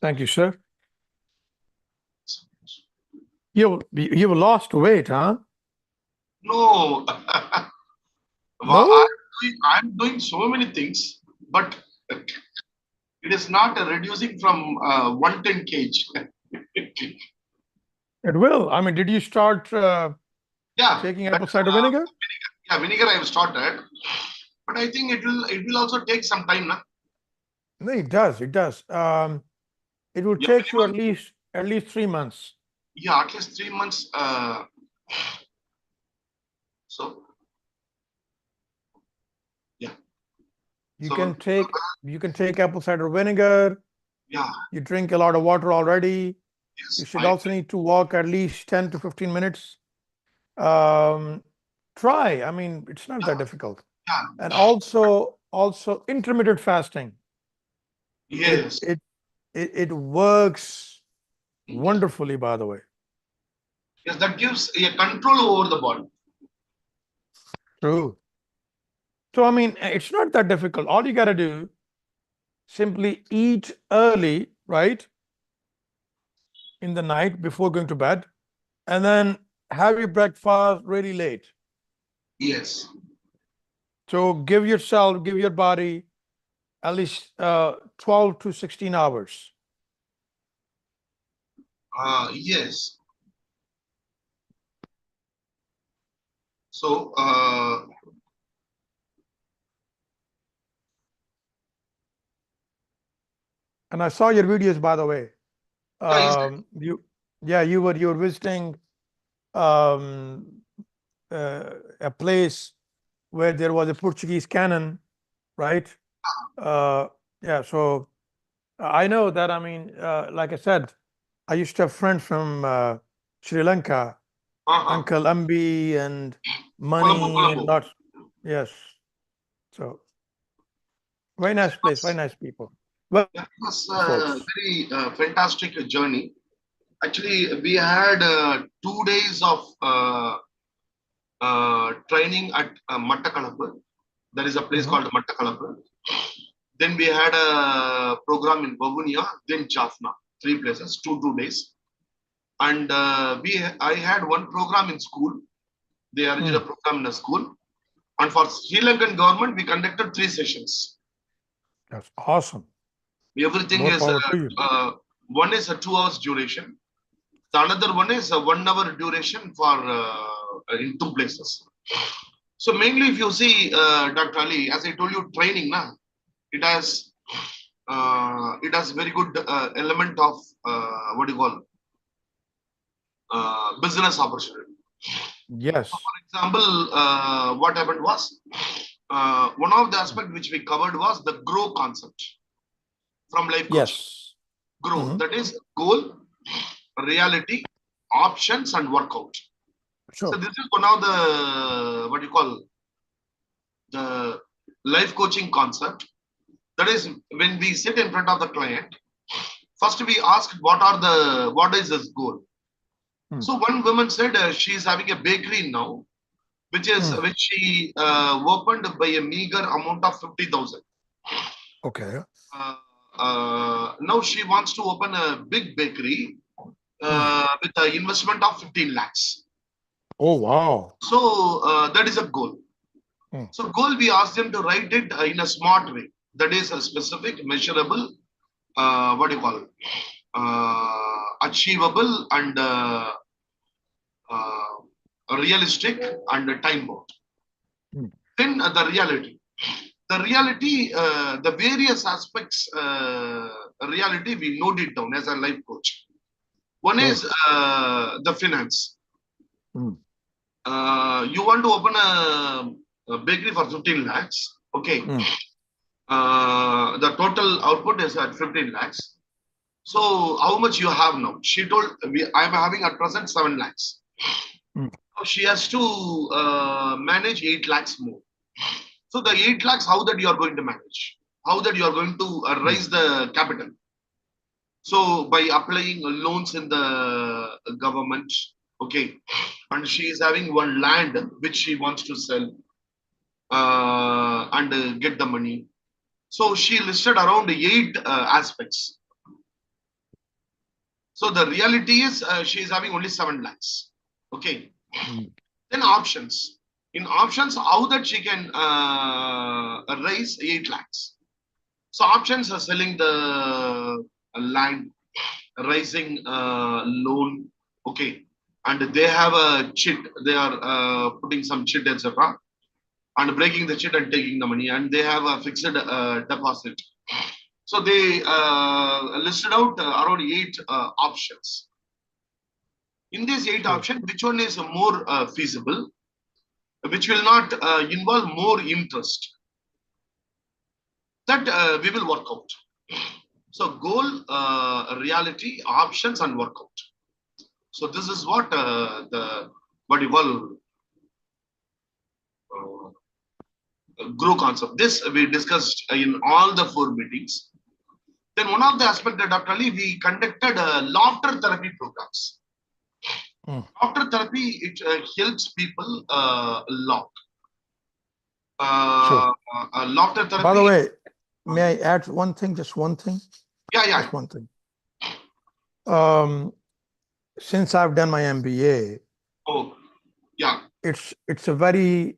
Thank you, sir. You've lost weight, huh? No, No? I'm doing so many things, but it is not reducing from 110 kg. It will. I mean, did you start Yeah, taking that apple is cider vinegar? vinegar. Yeah, vinegar I have started, but I think it will also take some time, na? No, it does. It does. It will Yeah, take you minimum. at least 3 months. Yeah, at least 3 months. So yeah, You so can take you can take apple cider vinegar. yeah, You drink a lot of water already. You yes, should also need to walk at least 10 to 15 minutes. Um, Try. I mean, it's not that difficult. yeah, And also intermittent fasting. It yes, it it works wonderfully, by the way. yes. That gives a control over the body. True. So I mean, it's not that difficult. All you gotta do, simply eat early, right? In the night before going to bed, and then have your breakfast really late. Yes, So give your body at least 12 to 16 hours. yes. So And I saw your videos, by the way. yeah, is You, yeah, you were visiting um, a place where there was a Portuguese cannon, right? Uh, yeah, so I know that. I mean, like I said, I used to have friends from Sri Lanka, uh-huh. Uncle Ambi and Colombo, Money and Colombo. lots. Yes, so very nice place, very Yes. nice people. Well, Yeah, it was a folks. very fantastic journey. Actually, we had 2 days of training at Mattakalappu. There is a place Mhm. called Mattakalappu. Then we had a program in Vavunia, then Jaffna. Three places, two days. And I had one program in school. They arranged a Mm, program in a school. And for Sri Lankan government, we conducted 3 sessions. that's awesome. Everything More is power to you. one is a 2 hours duration. The another one is a 1 hour duration for in two places. So mainly, if you see, Dr. Ali, as I told you, training, na, it has it has very good element of what do you call business opportunity. So Yes, for example, what happened was one of the aspects which we covered was the grow concept from life coaching. yes. Grow, Mhm. that is goal, reality, options, and workout. So Sure. this is one of the what you call the life coaching concept. That is when we sit in front of the client, first we ask what is his goal. Mm, So one woman said she is having a bakery now, mm. which she opened by a meager amount of 50,000. Okay. Uh, now she wants to open a big bakery Mm. with an investment of 15 lakhs. Oh, wow. So that is a goal. Mm, So goal we ask them to write it in a smart way. That is a specific, measurable, what do you call it? Achievable and uh, realistic and time bound. mm. Then the reality. The reality, the various aspects, reality we note it down as a life coach. One Sure. is the finance. Mm, You want to open a bakery for 15 lakhs. Okay. mm, The total output is at 15 lakhs. So how much you have now? She told I'm having at present 7 lakhs. mm, Now she has to manage 8 lakhs more. So the 8 lakhs, how that you are going to manage? How that you are going to mm, raise the capital? So by applying loans in the government, okay, and she is having one land which she wants to sell and get the money. So she listed around eight aspects. So the reality is she is having only 7 lakhs. Okay. Mm. Then options. In options, how that she can raise 8 lakhs. So options are selling the land, raising loan. Okay. And they have a chit. They are putting some chit, etc. And breaking the chit and taking the money. And they have a fixed deposit. So they listed out around 8 options. In these 8 Sure. options, which one is more feasible, which will not involve more interest? That we will work out. So goal, reality, options, and workout. So this is what what you call grow concept. This we discussed in all the 4 meetings. Then one of the aspect that Dr. Ali, we conducted laughter therapy programs. Mm. Laughter therapy, it helps people laugh. Sure. Laughter By the therapy. way, may I add one thing, just one thing? Yeah, yeah. Just one thing. Since I've done my MBA, Oh, yeah. it's a very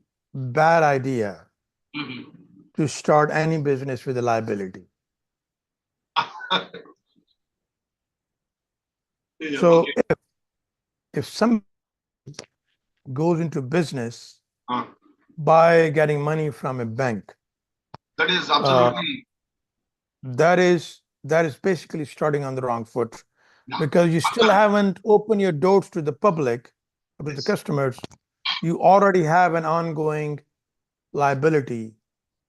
bad idea Mhm. to start any business with a liability. Yeah, So okay. if some goes into business Uh, by getting money from a bank, that is uh, absolutely, that is basically starting on the wrong foot, yeah. because you still haven't opened your doors to the public, to the Yes. customers. You already have an ongoing liability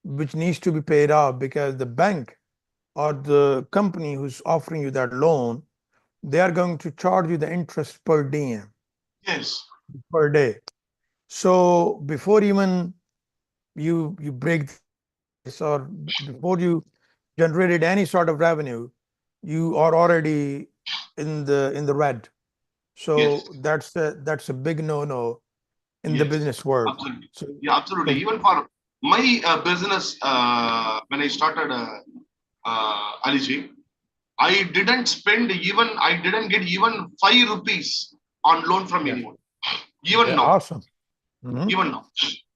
which needs to be paid off, because the bank or the company who's offering you that loan, they are going to charge you the interest per diem, Yes. per day. So before even you break this, or before you generated any sort of revenue, you are already in the red. Yes. So that's a big no-no in the Yes. business world. Absolutely. So, Yeah, absolutely. so Even for my business, when I started Aliji, I didn't get even 5 rupees on loan from yeah, anyone. Even yeah, now. awesome. Mhm. Even now.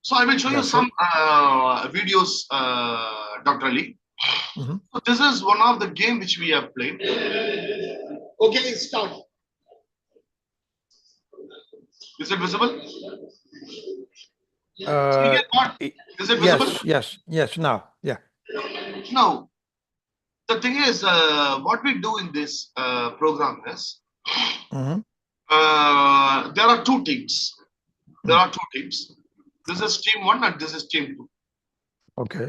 So I will show you That's some it. videos, Dr. Ali. Mhm. So this is one of the game which we have played. Okay, start. Is it visible? So you Uh, get what? Is it visible? yes, now, yeah. Now, the thing is, what we do in this program is, Mhm. there are 2 teams. There Mm. are 2 teams. This is team 1 and this is team 2. Okay,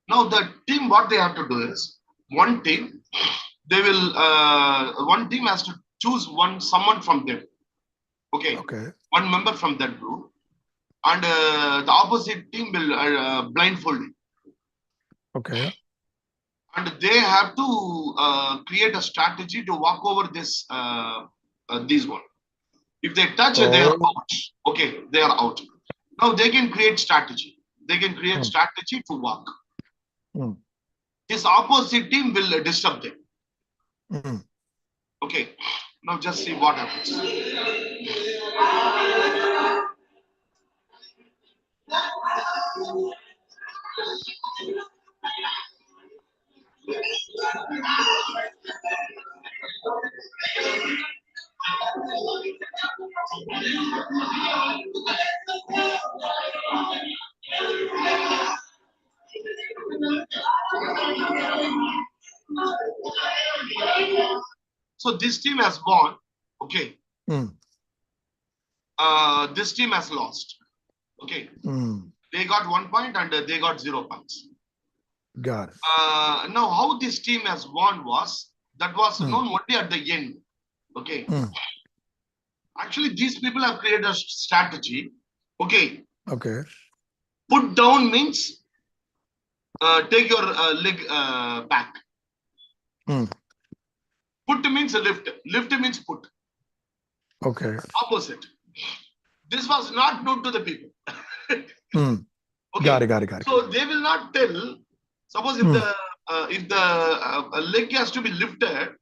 Now, the team, what they have to do is, one team, one team has to choose someone from them. Okay, okay, one member from that group, and the opposite team will blindfold it, okay. and they have to create a strategy to walk over this one. If they touch it, they are Oh, out. Okay, they are out. Now they can create strategy. They can create mm, strategy to walk. mm, This opposite team will disturb them. mm. Okay, now just see what happens. So this team has won. Okay, Mm, this team has lost. Okay, mm. they got 1 point and they got 0 points. Got it. Now, how this team has won was Mm, known only at the end. Okay, mm. actually, these people have created a strategy. Okay, Okay. put down means take your leg back. Mm, Put means lift. Lift means put. okay. Opposite. This was not known to the people. Mm. Got it, Okay, got it, got it, got so it. they will not tell. Suppose Mm, if the leg has to be lifted,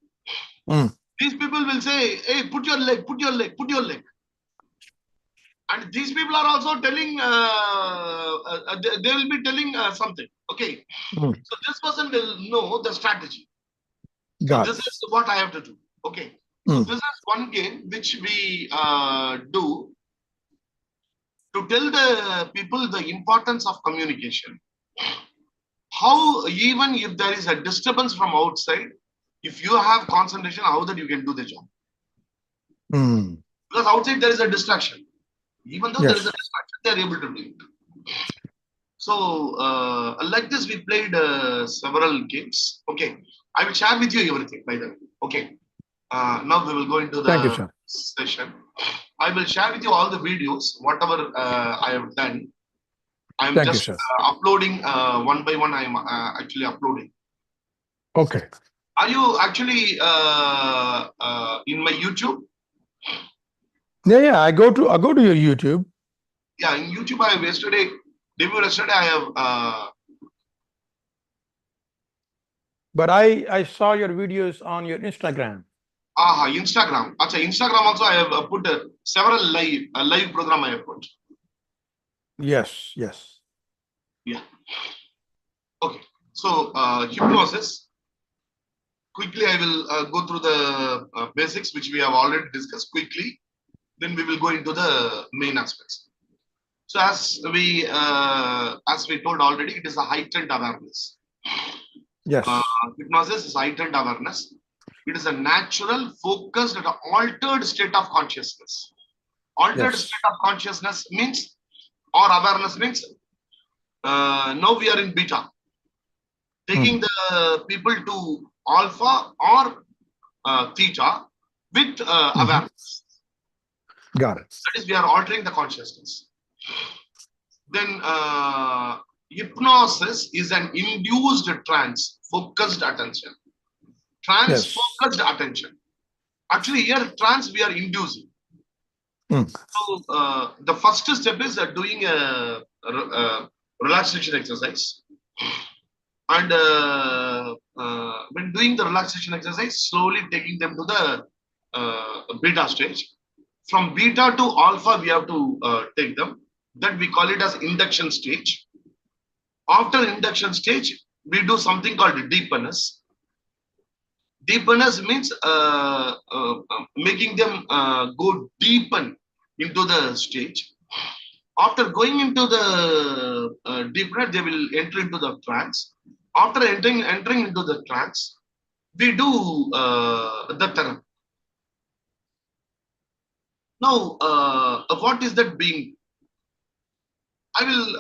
mm. These people will say, hey, put your leg, put your leg, put your leg. And these people are also telling, they will be telling something. Okay. Mm. So this person will know the strategy. So Got this it. is what I have to do. Okay. So Mm. this is one game which we do to tell the people the importance of communication. How even if there is a disturbance from outside, if you have concentration, how that you can do the job. Mm. Because outside there is a distraction. Even though there is a Yes. distraction, they are able to do it. So like this, we played several games. Okay, I will share with you everything by the way. Okay, now we will go into Thank you, the sir. session. I will share with you all the videos, whatever I have done. I am Thank you, just sir. uploading one by one. I am actually uploading. Okay. Are you actually in my YouTube? Yeah. I go to your YouTube, Yeah, in YouTube I have yesterday, I have but I saw your videos on your Instagram. Instagram. Acha, Instagram also I have put several live program I have put. Yes. Yes. Yeah. Okay. So hypnosis. Quickly, I will go through the basics which we have already discussed quickly. Then we will go into the main aspects. So as we told already, it is a heightened awareness. Uh, Yes. Hypnosis is heightened awareness. It is a natural, focused, and altered state of consciousness. Altered Yes. state of consciousness means, or awareness means, now we are in beta, taking Mm. the people to alpha or theta with Mhm. awareness. Got it. That is, we are altering the consciousness. Then hypnosis is an induced trance, focused attention. Trance, Yes. focused attention. Actually, here trance we are inducing. Mm. So the first step is doing a relaxation exercise. And when doing the relaxation exercise, slowly taking them to the beta stage. From beta to alpha, we have to take them. That we call it as induction stage. After induction stage, we do something called deepness. Deepness means making them go deepen into the stage. After going into the deeper, they will enter into the trance. After entering into the trance, we do the therapy. Now, what is that being? I will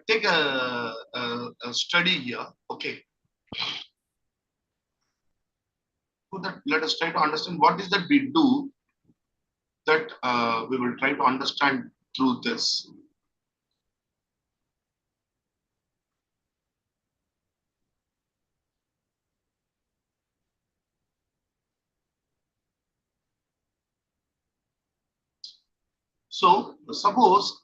take a study here. Okay, so that let us try to understand what is that we do. That we will try to understand through this. So, suppose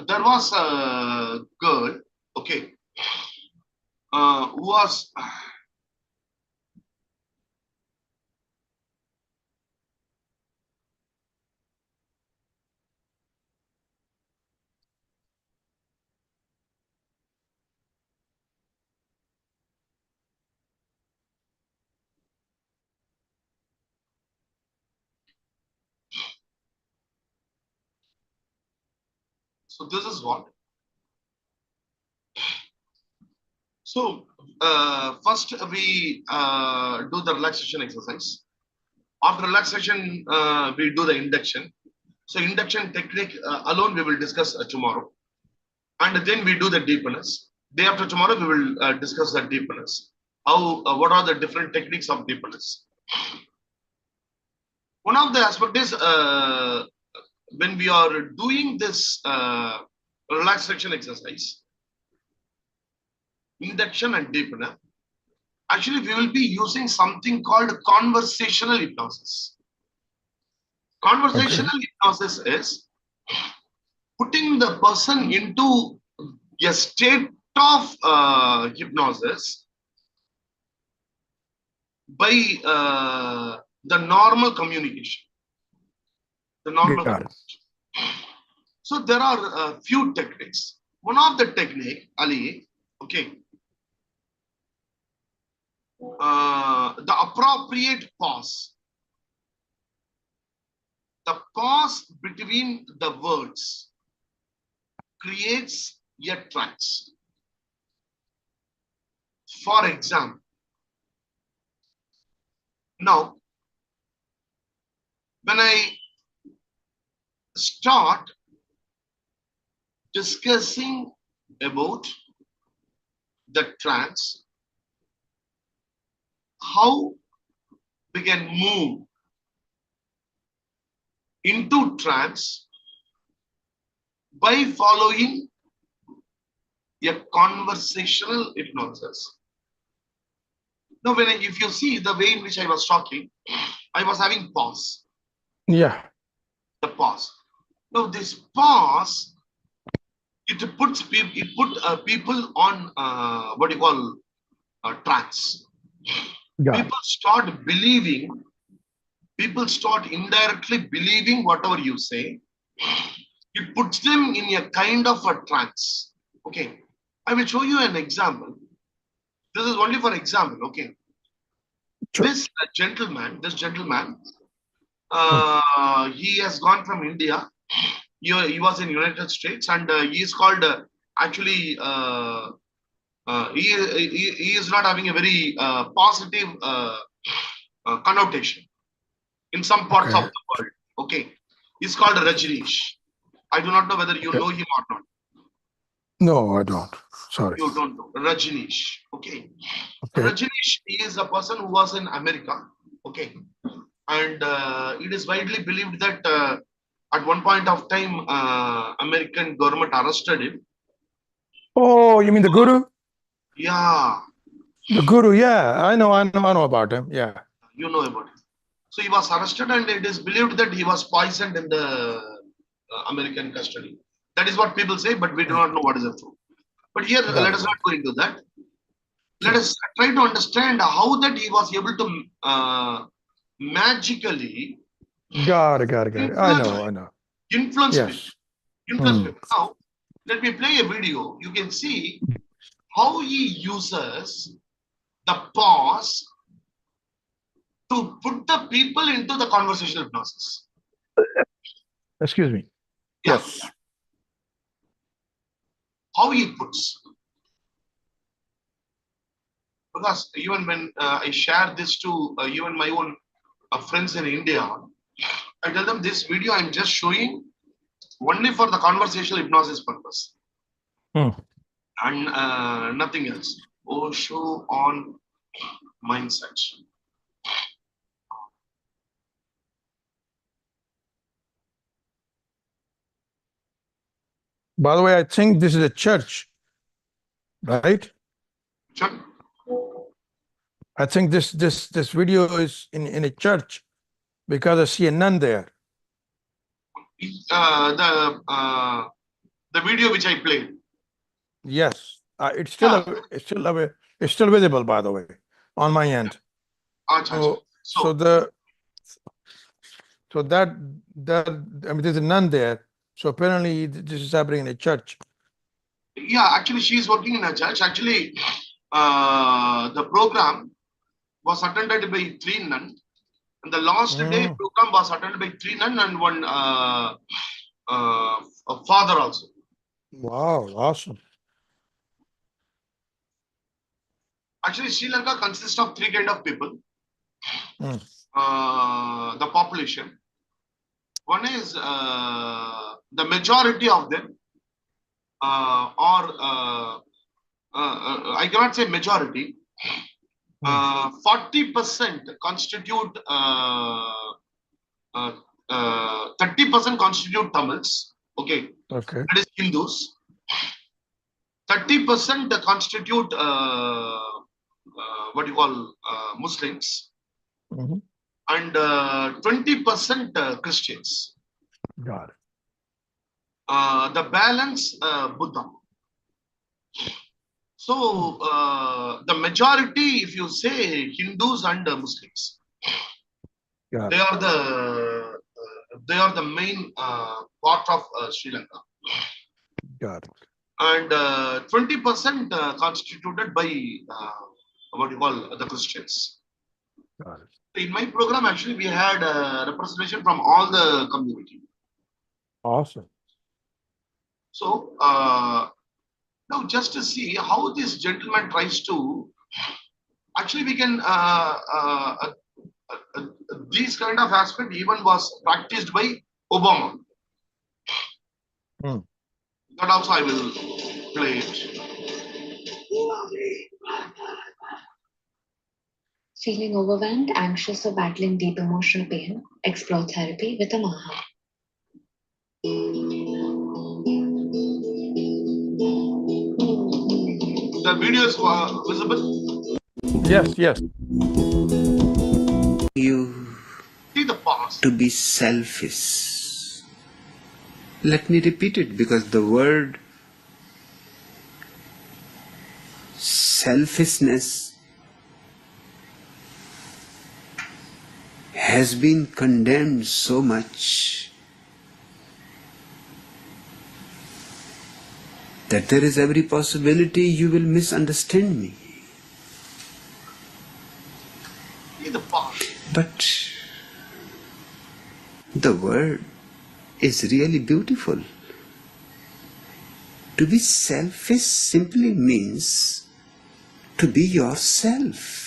there was a girl, okay, who was. So this is what. So first we do the relaxation exercise. After relaxation, we do the induction. So induction technique alone we will discuss tomorrow, and then we do the deepness. Day after tomorrow we will discuss the deepness. How what are the different techniques of deepness? One of the aspect is when we are doing this relaxation exercise, induction and deepener. Actually, we will be using something called conversational hypnosis. Okay. Conversational hypnosis is putting the person into a state of hypnosis by the normal communication. The normal Got it. communication. So there are a few techniques. One of the technique, Ali, okay, the appropriate pause. The pause between the words creates a trance. For example, now when I start discussing about the trance, how we can move into trance by following a conversational hypnosis. Now, if you see the way in which I was talking, I was having pause. Yeah. The pause. Now, this pause, it puts people on what you call trance. Got it. People start believing. People start indirectly believing whatever you say. It puts them in a kind of a trance. Okay, I will show you an example. This is only for example. Okay, Sure. this gentleman, Mm. he has gone from India. He was in United States, and he is called actually. He is not having a very positive connotation in some parts of Okay. the world. Okay, he's called Rajneesh. I do not know whether you Okay. know him or not. No, I don't. Sorry. You don't know Rajneesh. Okay, Okay. Rajneesh is a person who was in America. Okay, and it is widely believed that at one point of time, American government arrested him. Oh, you mean the guru? Yeah, The guru, yeah. I know about him. Yeah. you know about it. So he was arrested, and it is believed that he was poisoned in the American custody. That is what people say, but we do not know what is the truth. But here, let Got us it. not go into that. Let Sure. us try to understand how that he was able to magically Got it. I influence know. I know. influence people. Yes. Influence Mm. people. Now, let me play a video. You can see how he uses the pause to put the people into the conversational hypnosis. Excuse me. Yeah, Yes. how he puts. Because even when I share this to even my own friends in India, I tell them this video I'm just showing only for the conversational hypnosis purpose Mm. and nothing else. Osho on mindset. By the way, I think this is a church, right? Sure. I think this video is in a church because I see a nun there. The video which I played. Yes. It's Yeah. it's still visible, by the way, on my end. Acha, acha. So So that I mean, there's a nun there. So apparently this is happening in a church. yeah, actually she is working in a church. Actually, the program was attended by three nuns. And the last day Mm. program was attended by three nuns and one a father also. Wow, awesome. Actually, Sri Lanka consists of three kind of people. Mm. The population. One is the majority of them, I cannot say majority. 40% constitute 30% constitute Tamils. Okay, Okay. that is Hindus. 30% constitute what you call Muslims, Mhm. and 20% Christians. Got it. The balance Buddha. So the majority, if you say Hindus and Muslims. Got They it. are the main part of Sri Lanka, Got it. and 20% constituted by what you call the Christians. Got it. In my program, actually, we had representation from all the community. Awesome. So now, just to see how this gentleman tries to, actually, we can these kind of aspect even was practiced by Obama. Hmm. That also I will play it. Feeling overwhelmed, anxious, or battling deep emotional pain? Explore therapy with a Maha. The video is visible. Yes, yes. You See the past. to be selfish. Let me repeat it, because the word selfishness has been condemned so much that there is every possibility you will misunderstand me. See the past. But the word is really beautiful. To be selfish simply means to be yourself.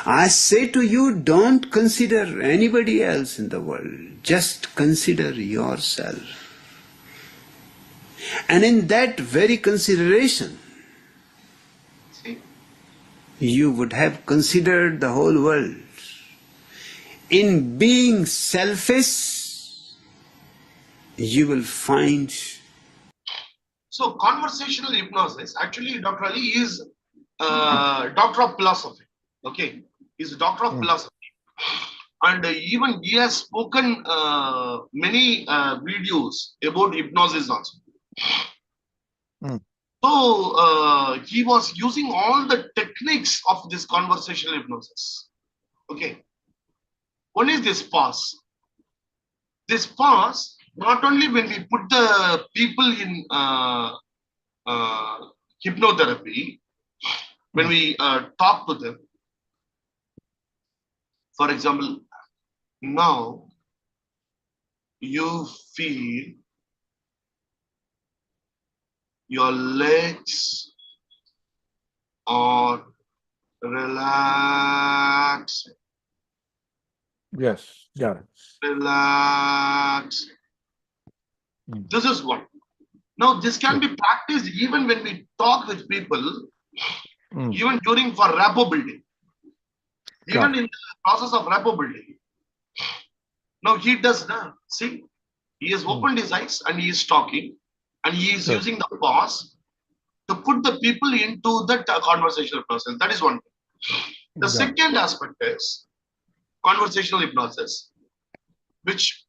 I say to you, don't consider anybody else in the world. Just consider yourself. And in that very consideration, See, you would have considered the whole world. In being selfish, you will find. so conversational hypnosis. Actually, Dr. Ali is doctor of philosophy. Okay, he's a doctor of Hmm. philosophy, and even he has spoken many videos about hypnosis also. Hmm. So he was using all the techniques of this conversational hypnosis. Okay, one is this pause. This pause, not only when we put the people in hypnotherapy, when we talk to them, for example, now you feel your legs are relaxed, Yes, got it. relaxed. Hmm. This is one. Now, this can Sure. be practiced even when we talk with people, Hmm. even during for rapport building, Got even it. in the process of rapport building. Now he does now. See, he has opened his eyes and he is talking, and he is Good. using the pause to put the people into that conversational process. That is one thing. The Got it. second aspect is conversational hypnosis, which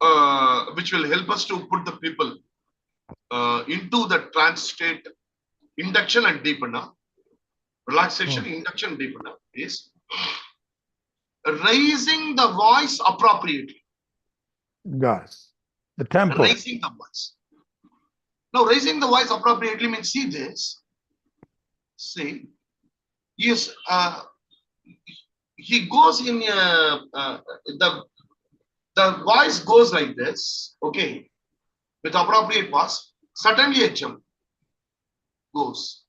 will help us to put the people into the trance state, induction and deepener, relaxation, induction, deepener is raising the voice appropriately. Got it. The tempo. Raising the voice. Now, raising the voice appropriately means, see this. See, yes, he goes in the voice goes like this, okay, with appropriate pause. Suddenly a jump goes.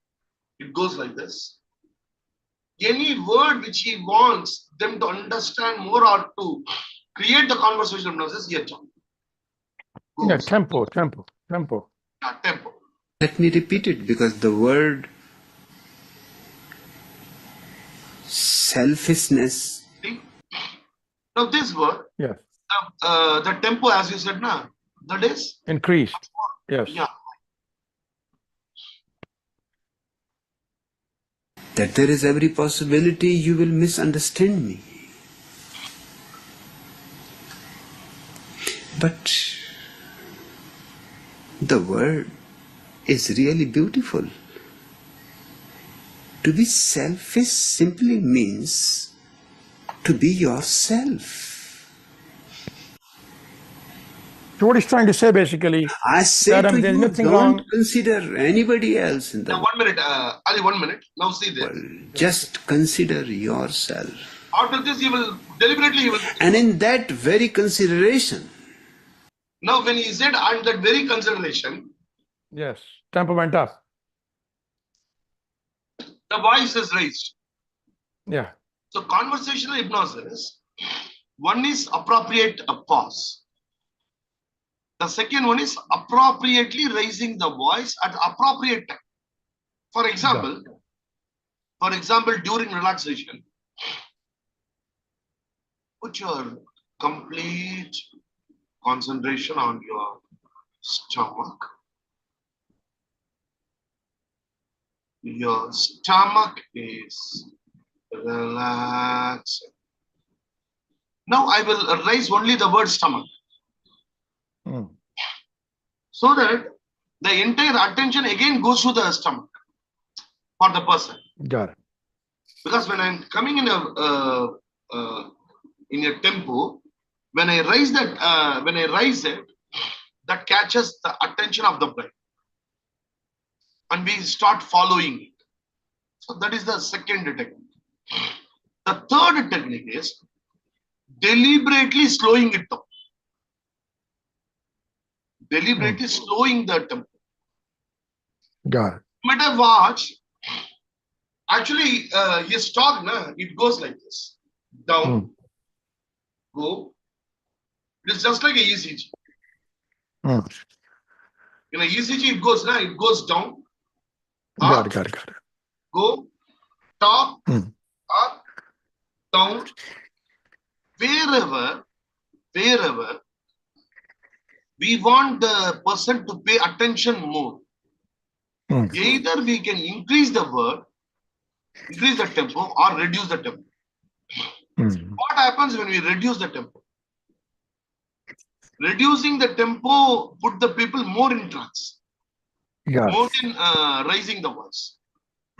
It goes like this. Any word which he wants them to understand more or to create the conversation process, he jump Yeah, goes. tempo. Tempo. Let me repeat it, because the word selfishness. See? Now this word, Yes. the tempo, as you said, now that is Increased. Yes. yeah. That there is every possibility you will misunderstand me. But the word is really beautiful. To be selfish simply means to be yourself. So what he's trying to say basically, I say that to there's you, nothing don't wrong. consider anybody else in the Now, 1 minute, Ali, 1 minute. Now see this. world. Just consider yourself. After this, you will deliberately, you will. And in that very consideration, Now, when he said, and that very consideration, Yes, tempo went up. the voice is raised. Yeah. So, conversational hypnosis, one is appropriate pause. The second one is appropriately raising the voice at appropriate time. For example, during relaxation, put your complete concentration on your stomach. Your stomach is relaxed. Now I will raise only the word stomach Mm. so that the entire attention again goes to the stomach for the person. Got it. Because when I'm coming in a tempo, when I raise it, that catches the attention of the brain, and we start following it. So that is the second technique. The third technique is deliberately slowing it down. Deliberately slowing the tempo. Got it. You might have watched. Actually, his talk, it goes like this: down, go. It is just like a ECG. Mm. In a ECG, it goes down, Got up, it. go, top, Mm. up, down. Wherever we want the person to pay attention more, Mm. either we can increase the tempo, or reduce the tempo. Mm. What happens when we reduce the tempo? Reducing the tempo put the people more in trance, Got more it. in raising the voice.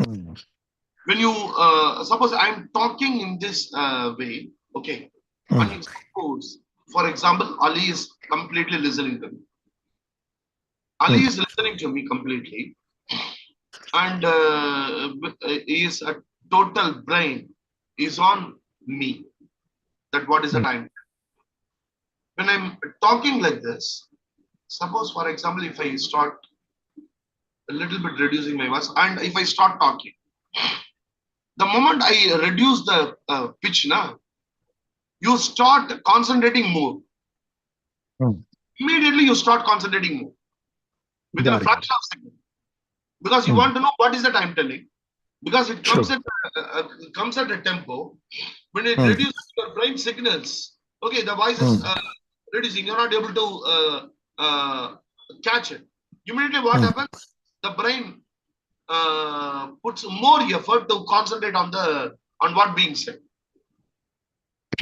Mm. When you suppose I'm talking in this way, okay, and you suppose, for example, Ali is completely listening to me. Ali is listening to me completely, and is a total brain is on me. That what is the time? When I'm talking like this, suppose, for example, if I start a little bit reducing my voice, and if I start talking, the moment I reduce the pitch, you start concentrating more. Mm. Immediately, you start concentrating more within a Got it. fraction of a second, because you want to know what is the time telling. Because it comes at a tempo. When it reduces your brain signals, okay, the voice is reducing. You're not able to catch it. Immediately, what happens? The brain puts more effort to concentrate on what being said.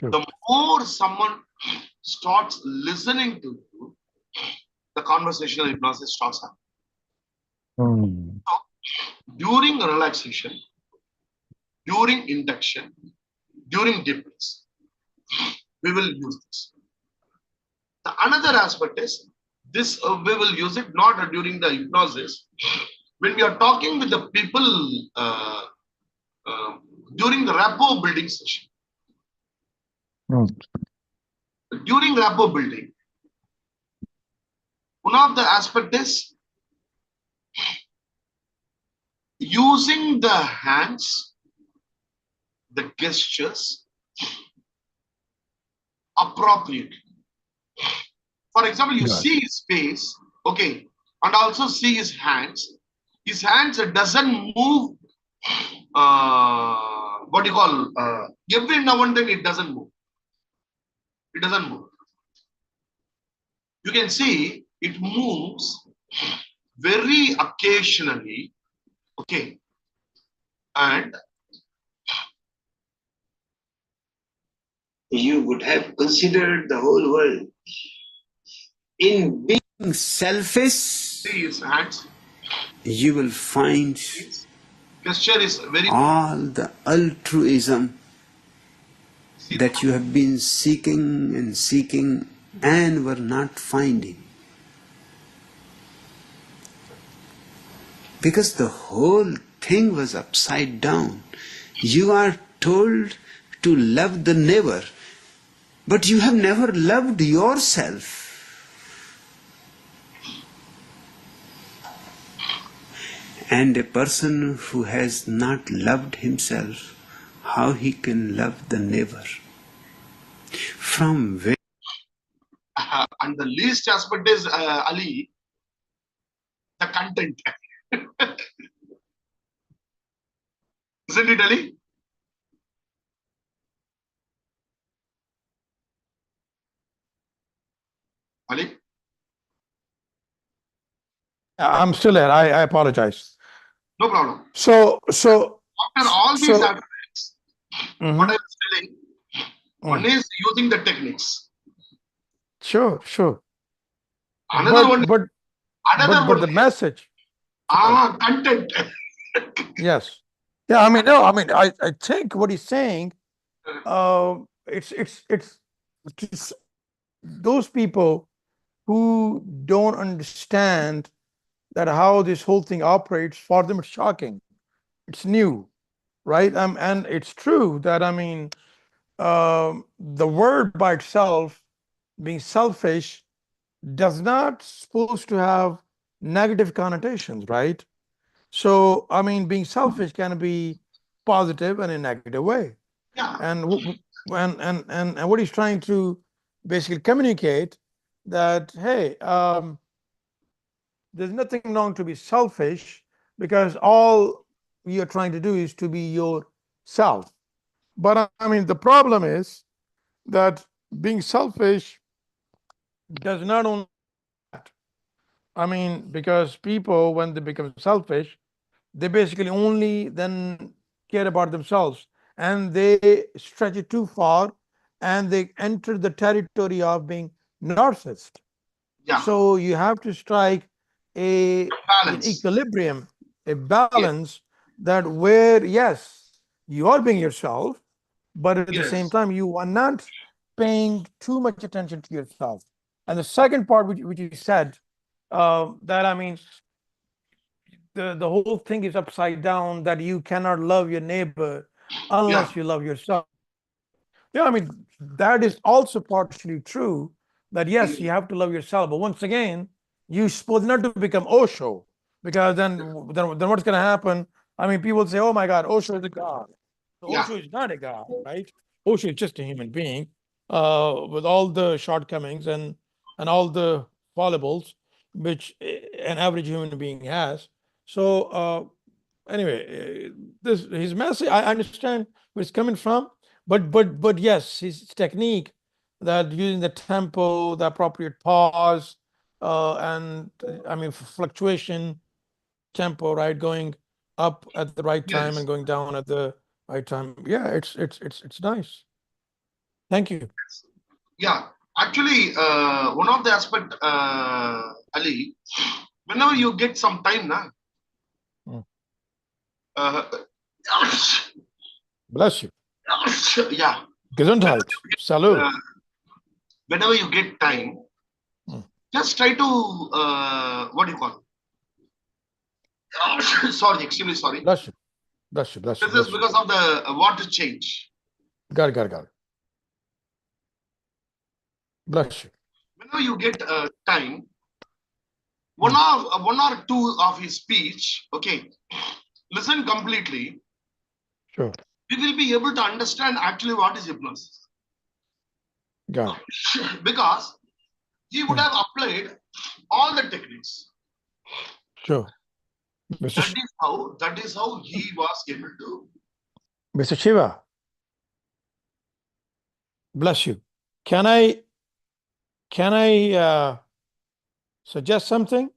The more someone starts listening to you, the conversational hypnosis starts happening. So, during relaxation, during induction, during deep breaths, we will use this. The another aspect is this: we will use it not during the hypnosis. When we are talking with the people during the rapport building session. During rapport building, one of the aspect is using the hands, the gestures appropriately. For example, you see his face, okay, and also see his hands. His hands doesn't move. What do you call? Every now and then it doesn't move. It doesn't move. You can see it moves very occasionally, okay, and you would have considered the whole world. In being selfish, see his hands. you will find Gesture is very all the altruism see, that you have been seeking and were not finding. Because the whole thing was upside down. You are told to love the neighbor, but you have never loved yourself. And a person who has not loved himself, how he can love the neighbor? From where? and the least aspect is Ali, the content. Isn't it, Ali? Ali? I'm still here. I apologize. No problem. So After all these so aspects, mhm, what I was telling, one mm, is using the techniques. sure. Another one, But another one the is message. Sorry. content. Yes. Yeah, I mean, no, I mean, I think what he's saying, it's those people who don't understand that how this whole thing operates, for them it's shocking. It's new, right? And it's true that I mean, the word by itself, being selfish, does not supposed to have negative connotations, right? So, I mean, being selfish can be positive and in a negative way. Yeah, And and what he's trying to basically communicate that, hey, there's nothing wrong to be selfish because all you're trying to do is to be yourself. But I mean, the problem is that being selfish does not only, I mean, because people, when they become selfish, they basically only then care about themselves and they stretch it too far and they enter the territory of being narcissist. yeah, So you have to strike an balance. equilibrium, a Yes, balance that where yes, you are being yourself, but at the same yes, time you are not paying too much attention to yourself. And the second part, which you said, that I mean, the whole thing is upside down, that you cannot love your neighbor yeah, unless you love yourself. Yeah, I mean, that is also partially true, that yes, you have to love yourself. But once again, you're supposed not to become Osho, because then what's going to happen? I mean, people say, oh my God, Osho is a god. So yeah, Osho is not a god, right? Osho is just a human being with all the shortcomings and all the foibles which an average human being has. So anyway, this his message, I understand where it's coming from, but yes, his technique, that using the tempo, the appropriate pause, and I mean fluctuation, tempo, right, going up at the right time yes, and going down at the right time. Yeah, it's nice. Thank you. yeah. Actually, one of the aspect, Ali, whenever you get some time, na, Mm. uh, Bless you. yeah, Gesundheit. Salud. uh, whenever you get time, Mm. just try to what do you call? Sorry, extremely sorry. Bless you. Bless you. Bless you. This is Bless you. because of the water change. Got it. Bless you. Whenever you get time, Mm. one or two of his speech, okay, listen completely. Sure. We will be able to understand actually what is hypnosis Got it. because he would Mm. have applied all the techniques. Sure. Mr. That is how he was able to. Mr. Shiva, bless you. Can I suggest something?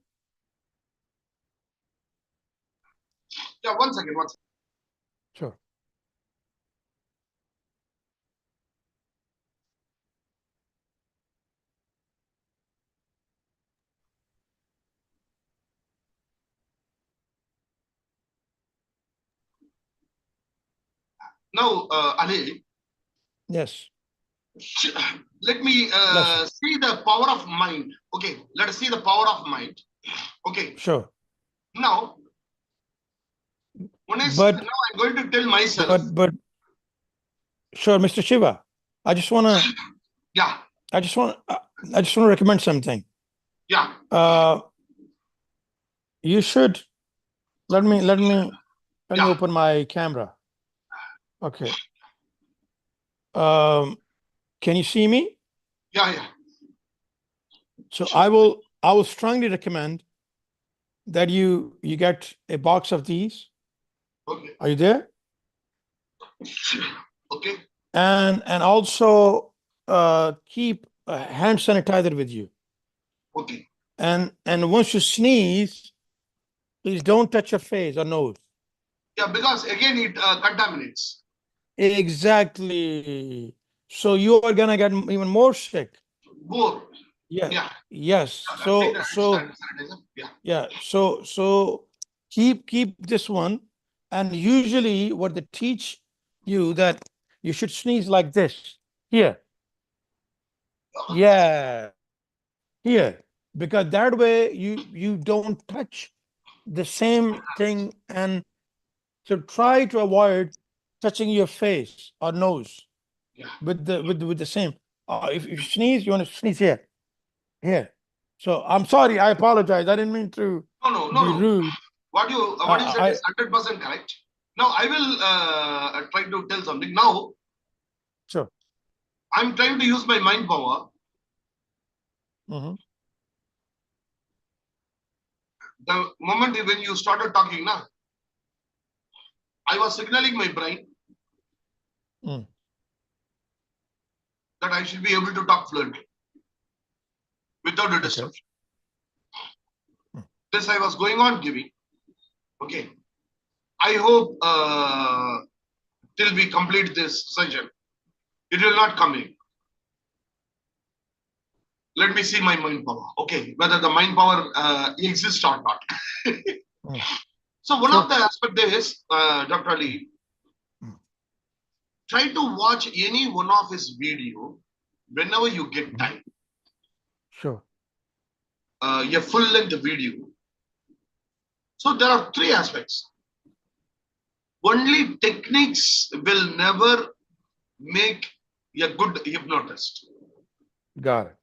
Yeah, one second, one second. Sure. Now, Ali, Yes. let me Bless you. see the power of mind. Okay, let us see the power of mind. Okay, Sure. now, now But I'm going to tell myself. but sure, Mr. Shiva. I just wanna Yeah, I just want to recommend something. yeah, You should let me yeah, open my camera. Okay. Can you see me? yeah. So Sure. I will strongly recommend that you get a box of these. Okay, Are you there? okay, And also keep a hand sanitizer with you. okay. And once you sneeze, please don't touch your face or nose. Yeah, because again it contaminates. Exactly. So you are gonna get even more sick. More. Yeah. Yeah, Yes. I'm saying So that sanitizer. Yeah, yeah. So keep this one. And usually what they teach you that you should sneeze like this. Here. Yeah. Here. Because that way you don't touch the same thing, and so try to avoid touching your face or nose yeah. with the same. If you sneeze, you want to sneeze here. Here. So I'm sorry, I apologize. I didn't mean to be No. rude. What you said is 100% correct. Now I will try to tell something. Now Sure. I'm trying to use my mind power. Mhm. The moment when you started talking, now I was signaling my brain Mm. that I should be able to talk fluently without a Okay. disruption. This I was going on giving. Okay. I hope till we complete this session, it will not come in. Let me see my mind power. Okay, whether the mind power exists or not. Mm. So one Sure. of the aspect is, Dr. Ali, Mm. try to watch any one of his video whenever you get time. Sure. A full length video. So there are three aspects. Only techniques will never make a good hypnotist. Got it.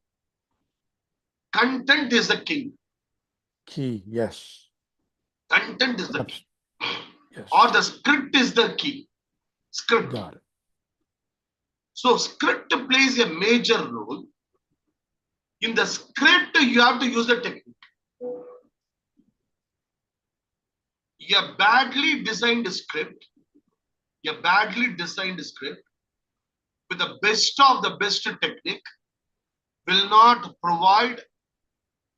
Content is the king. Key. Yes. Content is the key. Yes. Or the script is the key. Script. Got it. So script plays a major role. In the script, you have to use the technique. A badly designed script, with the best of the best technique will not provide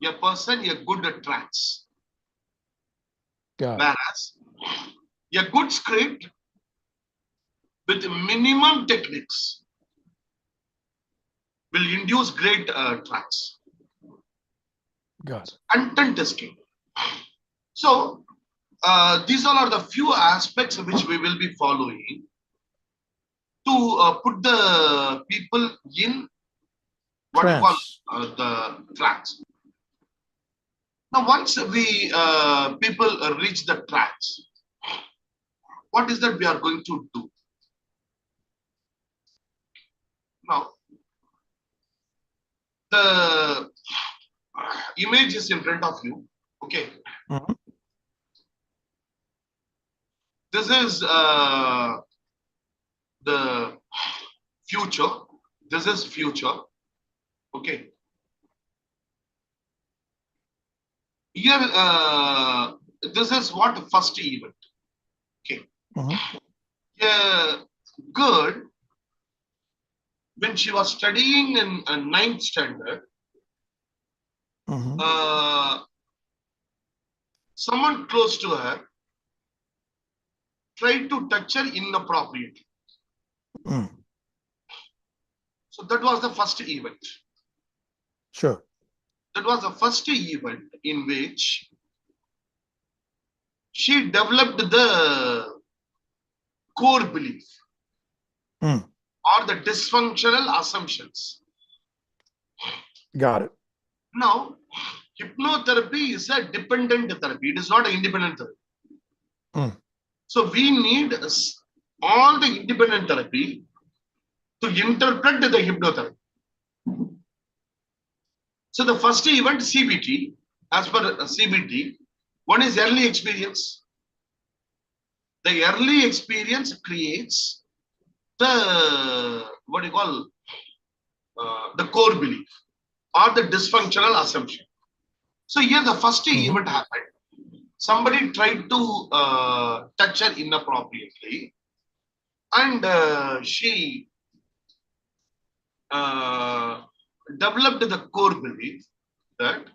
a person a good trance. Got it. Whereas a good script with minimum techniques will induce great trance. Got it. Content is king. So these all are the few aspects which we will be following to put the people in what you call Trance. the trance. Now, once we people reach the trance, what is that we are going to do? Now, the image is in front of you. Okay, Mhm. this is the future. This is future. Okay, here this is what first event. Okay, Mhm. a girl when she was studying in ninth standard, Mhm. someone close to her tried to touch her inappropriately. Mm. So that was the first event. Sure. That was the first event in which she developed the core belief. or the dysfunctional assumptions. Got it. Now, hypnotherapy is a dependent therapy. It is not an independent therapy. So we need all the independent therapy to interpret the hypnotherapy. So the first event, CBT, as per CBT, one is early experience. The early experience creates the, what do you call, the core belief or the dysfunctional assumption. So here the first event happened. Somebody tried to touch her inappropriately, and she developed the core belief that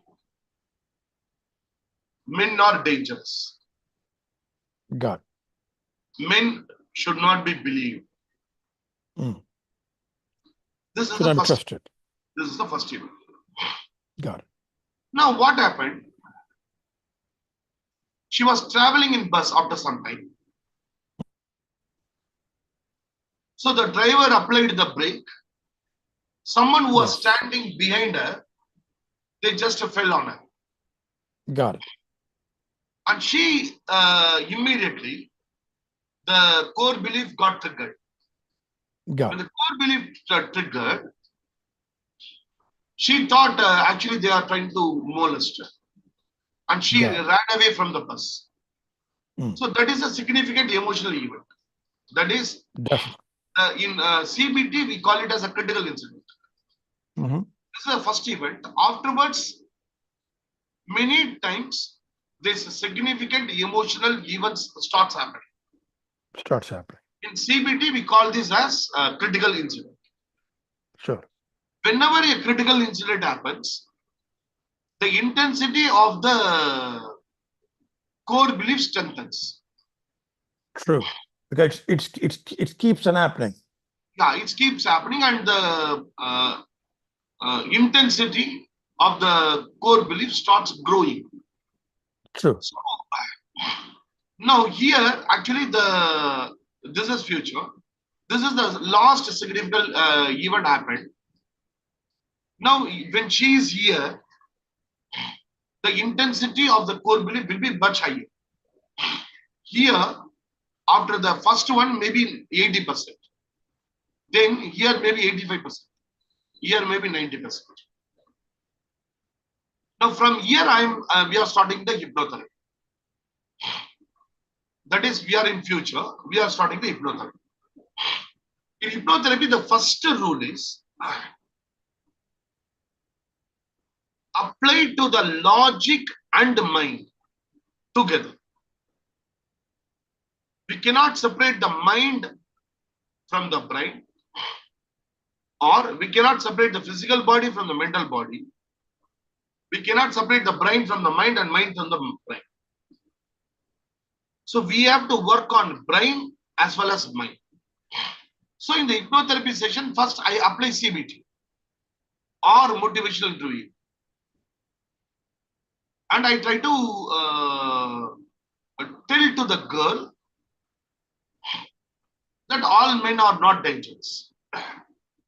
men are dangerous. Got Men should not be believed. This is Should the not be first. trusted. This is the first event. Got it. Now what happened? She was traveling in bus after some time. So the driver applied the brake. Someone who was Yes. standing behind her, they just fell on her. Got it. And she immediately, the core belief got triggered. Got When it. the core belief triggered, she thought actually they are trying to molest her. And she Got it. ran away from the bus. Mm. So that is a significant emotional event. That is, Definitely. in CBT, we call it as a critical incident. This is the first event. Afterwards, many times, this significant emotional events starts happening. Starts happening. In CBT, we call this as a critical incident. Sure. Whenever a critical incident happens, the intensity of the core belief strengthens. True. Because it keeps on happening. Yeah, it keeps happening, and the intensity of the core belief starts growing. True. So now here, actually, this is future. This is the last significant event happened. Now, when she is here, the intensity of the core belief will be much higher. Here, after the first one, maybe 80%. Then here, maybe 85%. Here, maybe 90%. Now, from here, we are starting the hypnotherapy. That is, we are in future. We are starting the hypnotherapy. In hypnotherapy, the first rule is apply to the logic and mind together. We cannot separate the mind from the brain, or we cannot separate the physical body from the mental body. We cannot separate the brain from the mind and mind from the brain. So we have to work on brain as well as mind. So in the hypnotherapy session, first I apply CBT or motivational interview. And I try to tell to the girl that all men are not dangerous.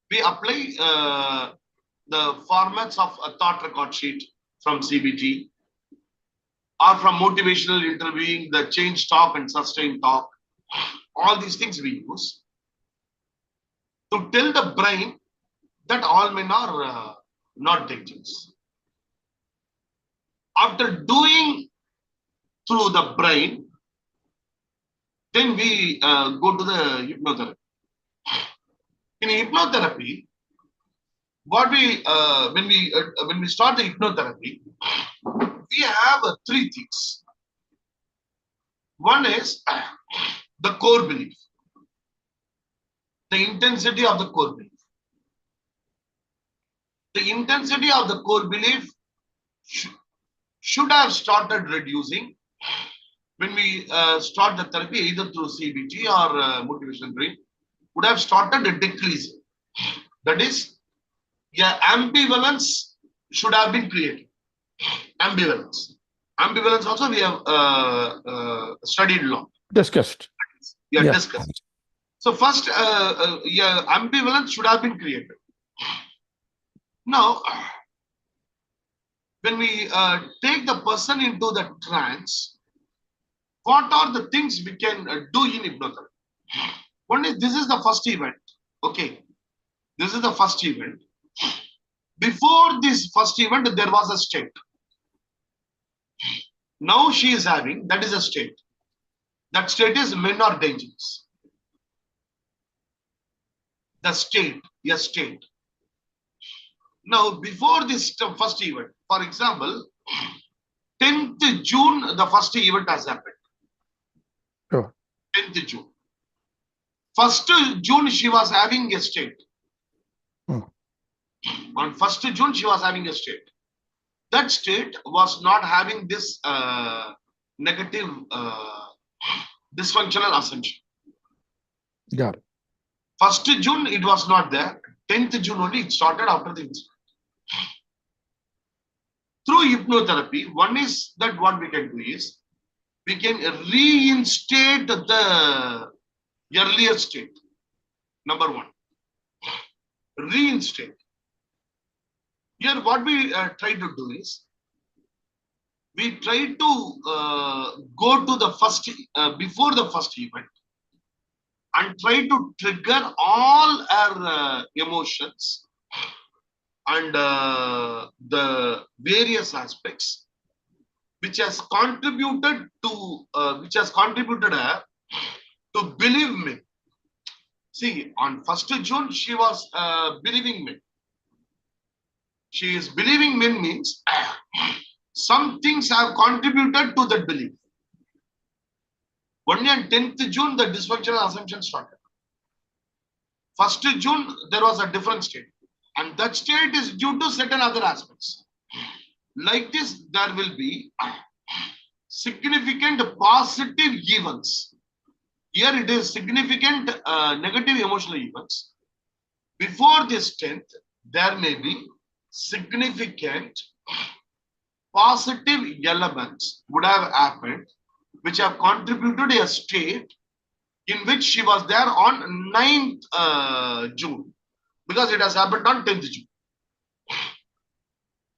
We apply the formats of a thought record sheet from CBT or from motivational interviewing, the change talk and sustain talk. All these things we use to tell the brain that all men are not dangerous. After doing through the brain, then we go to the hypnotherapy. In hypnotherapy, what we when we start the hypnotherapy, we have three things. One is the core belief, the intensity of the core belief. The intensity of the core belief should have started reducing when we start the therapy, either through CBT or motivation brain, would have started decreasing. That is, yeah, ambivalence should have been created. Ambivalence. Ambivalence also we have studied long. Discussed. Yeah, Yes. discussed. So first, yeah, ambivalence should have been created. Now, when we take the person into the trance, what are the things we can do in hypnotherapy? One is, this is the first event. Okay, this is the first event. Before this first event, there was a state. Now she is having, that is a state. That state is men are dangerous. The state, a state. Now, before this first event, for example, 10th June, the first event has happened. Sure. 10th June. 1st June, she was having a state. Hmm. On 1st June, she was having a state. That state was not having this negative dysfunctional assumption. Got it. 1st June, it was not there. 10th June only, it started after the incident. Through hypnotherapy, one is that what we can do is, we can reinstate the earlier state. Number one, reinstate. Here, what we try to do is, we try to go to the first, before the first event, and try to trigger all our emotions and the various aspects which has contributed to her to believe me. See, on 1st June, she was believing me. She is believing me means some things have contributed to that belief. Only on 10th June, the dysfunctional assumption started. 1st June, there was a different state. And that state is due to certain other aspects. Like this, there will be significant positive events. Here it is significant negative emotional events. Before this 10th, there may be significant positive elements would have happened, which have contributed a state in which she was there on 9th June, because it has happened on 10th June.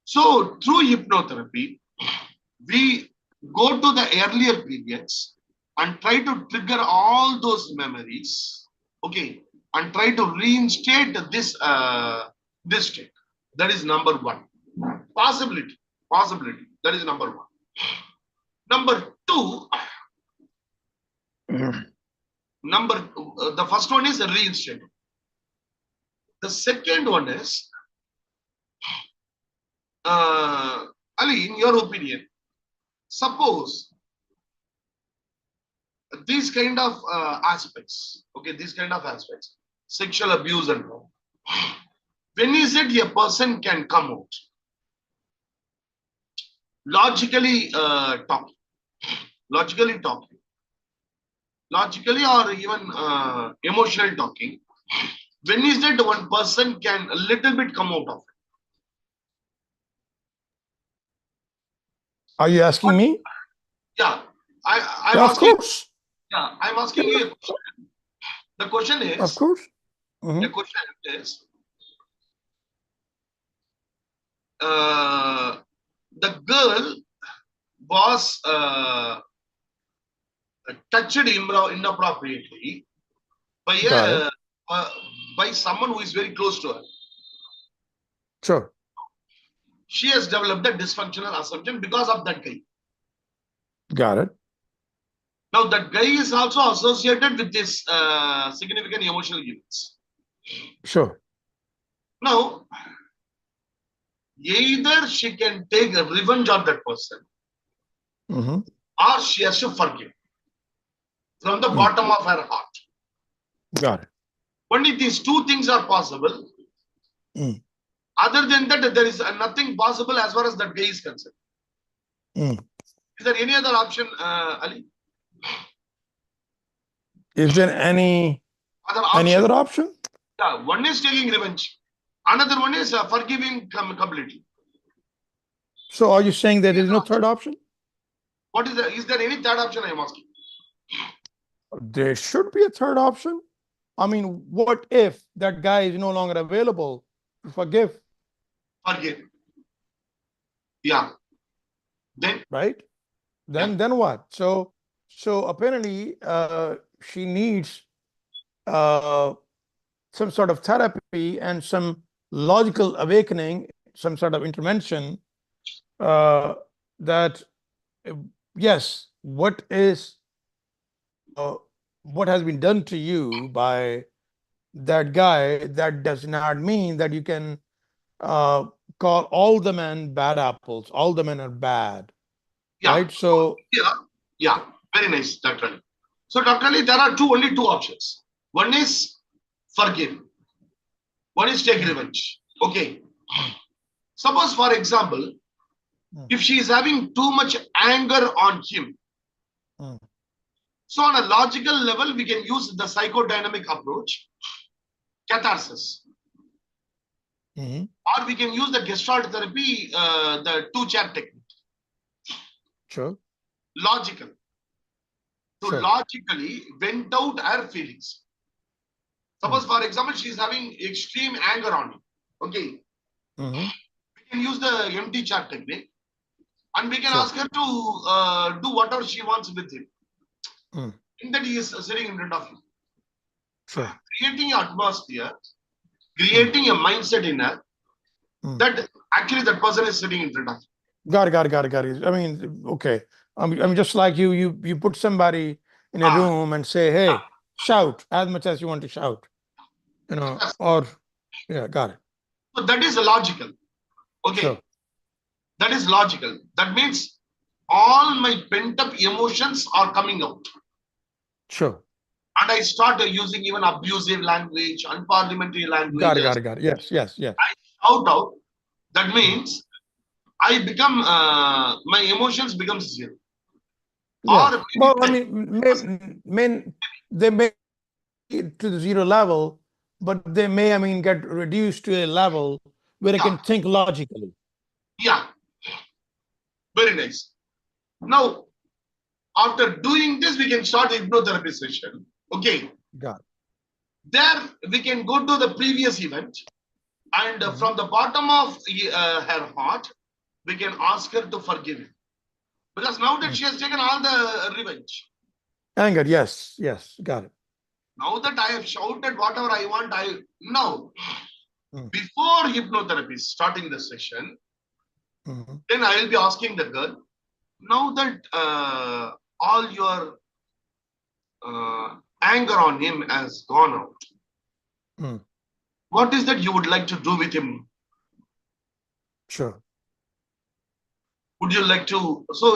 So through hypnotherapy, we go to the earlier periods and try to trigger all those memories, okay, and try to reinstate this this state. That is number one. Possibility. That is number one. Number two, the first one is reinstate. The second one is, Ali, in your opinion, suppose these kind of aspects, okay, these kind of aspects, sexual abuse and all, when is it a person can come out? Logically talking, logically or even emotionally talking, when is that one person can a little bit come out of it? Are you asking me? Yeah, I'm Yeah, of asking. course. Yeah, I'm asking you a question. The question is. Of course. The question is. The girl was touched inappropriately by by someone who is very close to her. Sure. She has developed a dysfunctional assumption because of that guy. Got it. Now that guy is also associated with this significant emotional events. Sure. Now, either she can take a revenge on that person, or she has to forgive from the bottom of her heart. Got it. Only these two things are possible. Other than that, there is nothing possible as far as that guy is concerned. Is there any other option, Ali? Is there any other option? Yeah, one is taking revenge. Another one is forgiving completely. So are you saying that there is no third option? What is there any third option I am asking? There should be a third option. I mean, what if that guy is no longer available to forgive, Forgive. Yeah. Then, right? Then what? So apparently she needs some sort of therapy and some logical awakening, some sort of intervention, that uh, yes, what has been done to you by that guy, that does not mean that you can uh, call all the men bad apples. All the men are bad, yeah. right? So Yeah. Yeah. Very nice, Dr. Ali. So, Dr. Ali, there are only two options. One is forgive. One is take revenge. Okay. Mm. Suppose, for example, Mm. if she is having too much anger on him, Mm. so on a logical level, we can use the psychodynamic approach, catharsis, Mhm. or we can use the gestalt therapy, the two-chair technique. Sure, Logical. To sure. logically vent out her feelings. Suppose, Mm. for example, she is having extreme anger on you. Okay. Mhm. We can use the empty chair technique and we can Sure. ask her to do whatever she wants with him. Mm. In that he is sitting in front of you. Sure. Creating an atmosphere, Mm. creating a mindset in her Mm. that actually that person is sitting in front of you. Got it. I mean, okay. I'm just like you put somebody in a Ah, room and say, hey, shout as much as you want to shout, yes. or yeah, got it. So that is logical. Sure, Okay. That is logical. That means all my pent up emotions are coming out. sure. And I started using even abusive language, unparliamentary Got it, languages. got it, got it. Yes. I shout out. That Mm. means I become my emotions become zero. Yeah. Or maybe Well, I mean, men they may get to the zero level, but they may, I mean, get reduced to a level where they yeah, can think logically. yeah, very nice. Now, after doing this, we can start the hypnotherapy session. Okay, Got there we can go to the previous event, and it. Mhm. from the bottom of her heart, we can ask her to forgive him. Because now that Mm. she has taken all the revenge, Anger, yes, got it. now that I have shouted whatever I want, I now Mm. before hypnotherapy starting the session, Mhm. then I will be asking the girl, now that all your anger on him has gone out, Mm. what is that you would like to do with him? Sure. Would you like to? So,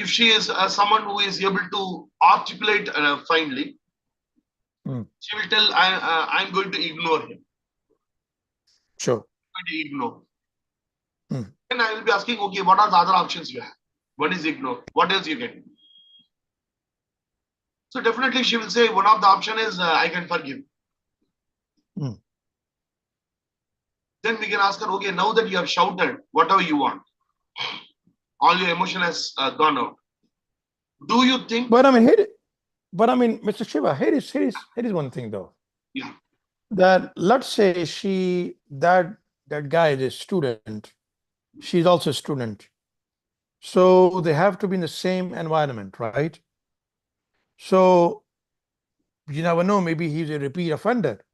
if she is someone who is able to articulate finely, Mm. she will tell, I'm going to ignore him. Sure. I'm going to ignore. Mm. Then I will be asking, okay, what are the other options you have? One is ignore. What else you can do? So definitely she will say one of the option is I can forgive. Mm. Then we can ask her, okay, now that you have shouted whatever you want, all your emotion has gone out. Do you think? But I mean, Mr. Shiva, here is one thing though. Yeah, That let's say that guy is a student, she's also a student. So they have to be in the same environment, right? So you never know, maybe he's a repeat offender.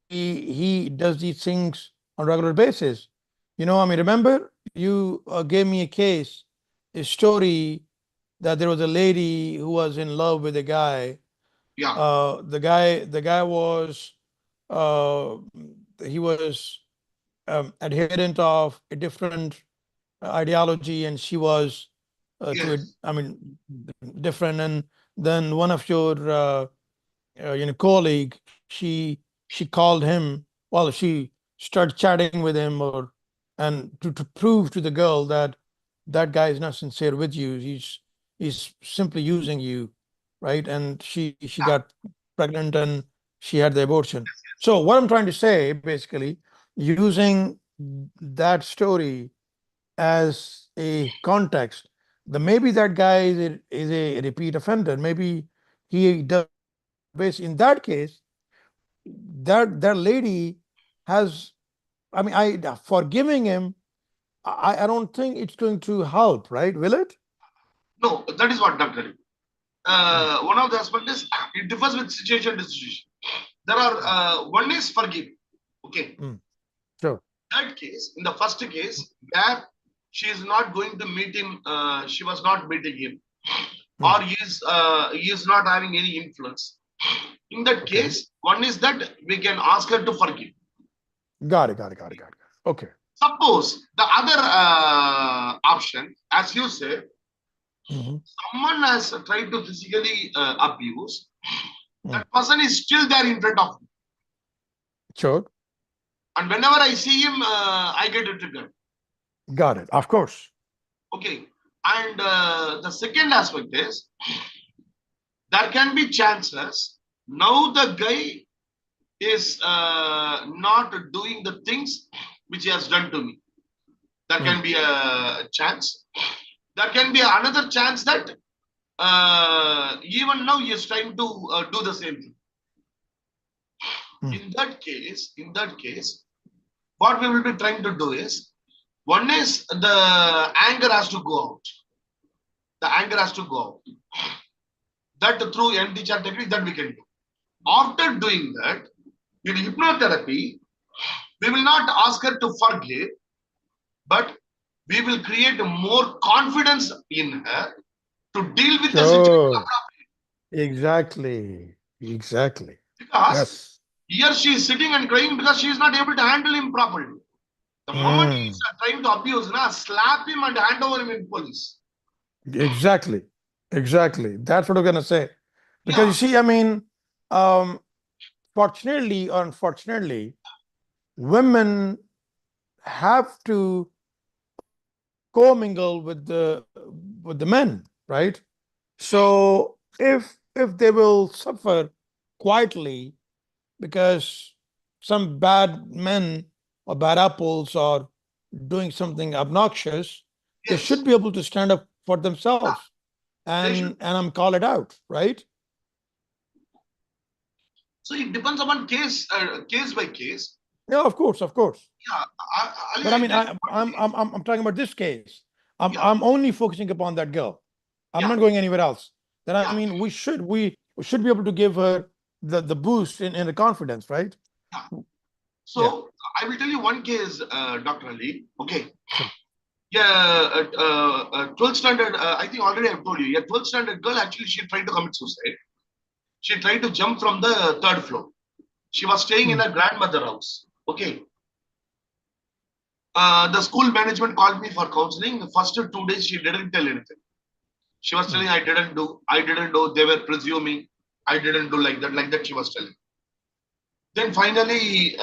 He does these things on a regular basis. I mean, remember you gave me a story that there was a lady who was in love with a guy. yeah, The guy was uh, he was adherent of a different ideology, and she was to it. yes, I mean, different. And then one of your colleague, she called him. Well, she started chatting with him, and to prove to the girl that that guy is not sincere with you. He's simply using you, right? And she yeah, got pregnant and she had the abortion. So what I'm trying to say, basically, using that story as a context, the maybe that guy is a repeat offender. Maybe he does in that case, that lady has, I mean, forgiving him, I don't think it's going to help, right? Will it? No, that is what Dr. One of the aspects is it differs with situation to situation. There are one is forgive. Okay. Sure. That case, in the first case, where she is not going to meet him, she was not meeting him, or he is not having any influence. In that Okay. case, one is that we can ask her to forgive. Got it. Okay. Suppose the other option, as you said, someone has tried to physically abuse, that person is still there in front of me. Sure. And whenever I see him, I get triggered. Got it. Of course. Okay. And the second aspect is there can be chances. Now the guy is not doing the things which he has done to me. There can be a chance. There can be another chance that even now he is trying to do the same thing. In that case, what we will be trying to do is, one is the anger has to go out. The anger has to go out. That through empty chat technique that we can do. After doing that, in hypnotherapy, we will not ask her to forgive, but we will create more confidence in her to deal with the situation. Exactly. Because here she is sitting and crying because she is not able to handle him properly. The moment he is trying to abuse, slap him and hand over him in police. Exactly. That's what I'm gonna say. Because you see, I mean, fortunately or unfortunately, women have to commingle with the men, right? So if they will suffer quietly because some bad men or bad apples are doing something obnoxious, they should be able to stand up for themselves and call it out, right? So it depends upon case by case. Yeah, of course. Yeah, But I mean, I'm talking about this case. I'm only focusing upon that girl. I'm not going anywhere else. Then I mean, we should be able to give her the boost in the confidence, right? So I will tell you one case, Dr. Ali. Okay. Sure. Yeah, 12th standard, I think already I've told you. Yeah, 12th standard girl, actually, she tried to commit suicide. She tried to jump from the third floor. She was staying in her grandmother's house. Okay. The school management called me for counseling. The first 2 days, she didn't tell anything. She was telling, I didn't do, they were presuming, I didn't do like that she was telling. Then finally,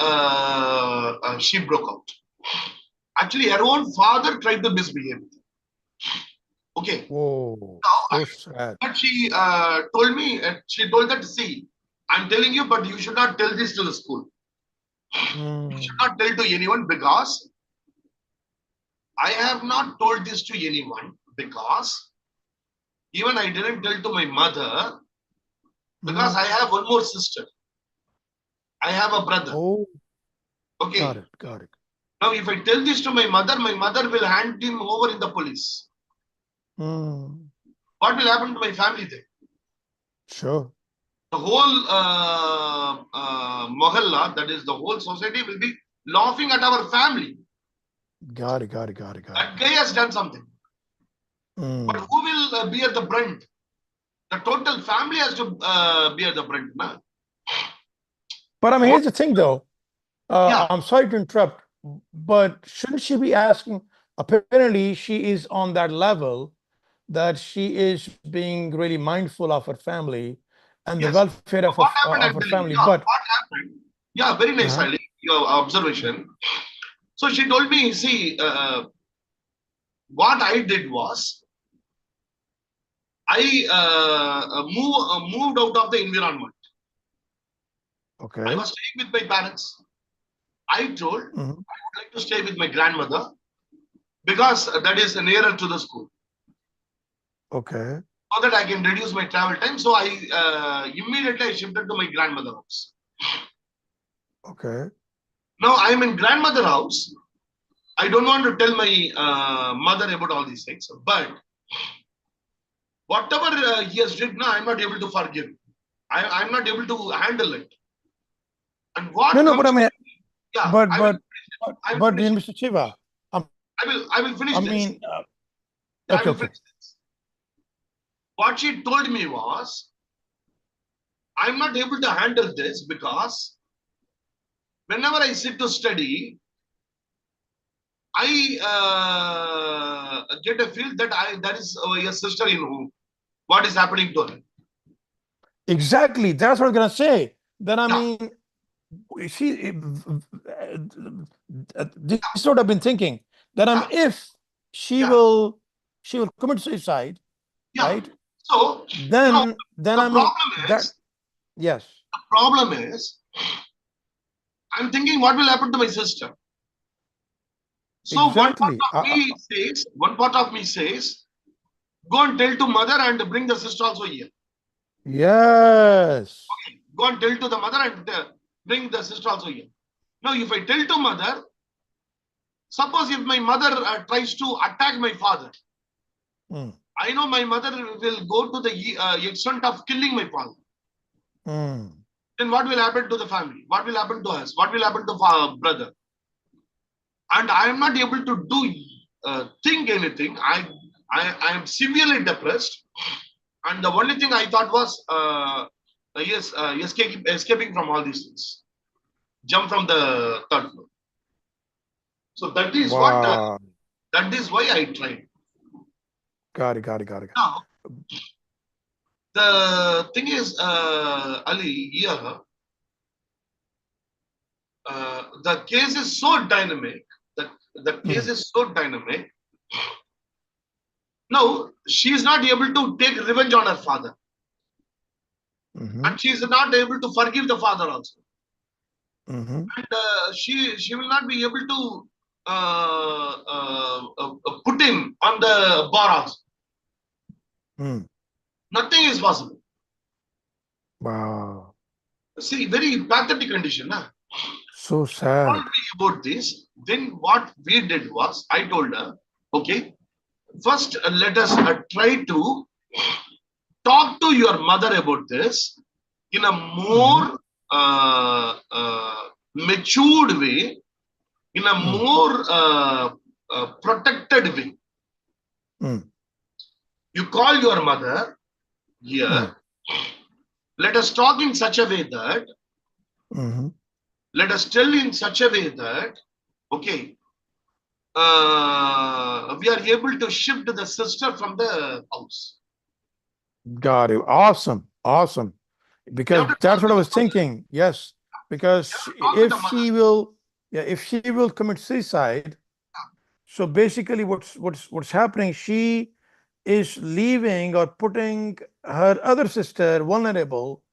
she broke out. Actually, her own father tried to misbehave. Okay. Whoa, so sad. But she told me, she told that, see, I'm telling you, but you should not tell this to the school. You should not tell to anyone because I have not told this to anyone because even I didn't tell to my mother because I have one more sister. I have a brother. Oh, okay. Got it. Now, if I tell this to my mother will hand him over in the police. What will happen to my family then? Sure. The whole mohalla, that is the whole society, will be laughing at our family. Got it. That guy has done something. But who will bear the brunt? The total family has to bear the brunt. Na? But I mean, here's the thing though. I'm sorry to interrupt, but shouldn't she be asking? Apparently, she is on that level that she is being really mindful of her family and the welfare of her family. What But happened? Yeah, very nice, Ali, your observation. So she told me, see, what I did was, I moved out of the environment. okay. I was staying with my parents. I told I would like to stay with my grandmother because that is nearer to the school. Okay. so that I can reduce my travel time. So I immediately I shifted to my grandmother house. Okay. Now I am in grandmother house. I don't want to tell my mother about all these things, but whatever he has did now, I'm not able to forgive. I'm not able to handle it. And what No, comes, but I mean, yeah, but, I will, but, I will but finish. Mr. Shiva, I will finish I this. mean, Yeah, I okay, will okay. finish this. What she told me was, I'm not able to handle this because whenever I sit to study, I get a feel that there is a sister in whom. What is happening to her? Exactly. That's what I was gonna say. That I Yeah, mean, you see, this is what I've been thinking. That yeah, if she yeah, will, she will commit suicide, yeah. right? So now Then the I mean problem that is, yes, the problem is, I'm thinking what will happen to my sister. So exactly. one part of me says, go and tell to mother and bring the sister also here. Yes. Go and tell to the mother and bring the sister also here. Now, if I tell to mother, suppose if my mother tries to attack my father, Mm, I know my mother will go to the extent of killing my father. mm. Then what will happen to the family? What will happen to us? What will happen to brother? And I am not able to do think anything. I am severely depressed, and the only thing I thought was yes, escaping from all these things, jump from the third floor. So Wow. that is why I tried. Got it, got it, got it. Now the thing is, Ali, here the case is so dynamic. The case Mm, is so dynamic. Now she is not able to take revenge on her father, mm-hmm, and she is not able to forgive the father also, mm-hmm, and she will not be able to put him on the bar also. mm. Nothing is possible. Wow. See, very pathetic condition. Huh? So Told sad. me about this. Then what we did was, I told her, okay, first let us try to talk to your mother about this in a Mm-hmm, more matured way, in a mm, more protected way. mm, You call your mother mm, here. Let us talk in such a way that, mm-hmm. let us tell in such a way that, okay, we are able to shift the sister from the house. Got it. Awesome. Awesome. You Because have to that's talk what with I the was mother. thinking. Yes. You have Because to talk with if the mother. she will, yeah, if she will commit suicide, so basically what's happening, she is leaving or putting her other sister vulnerable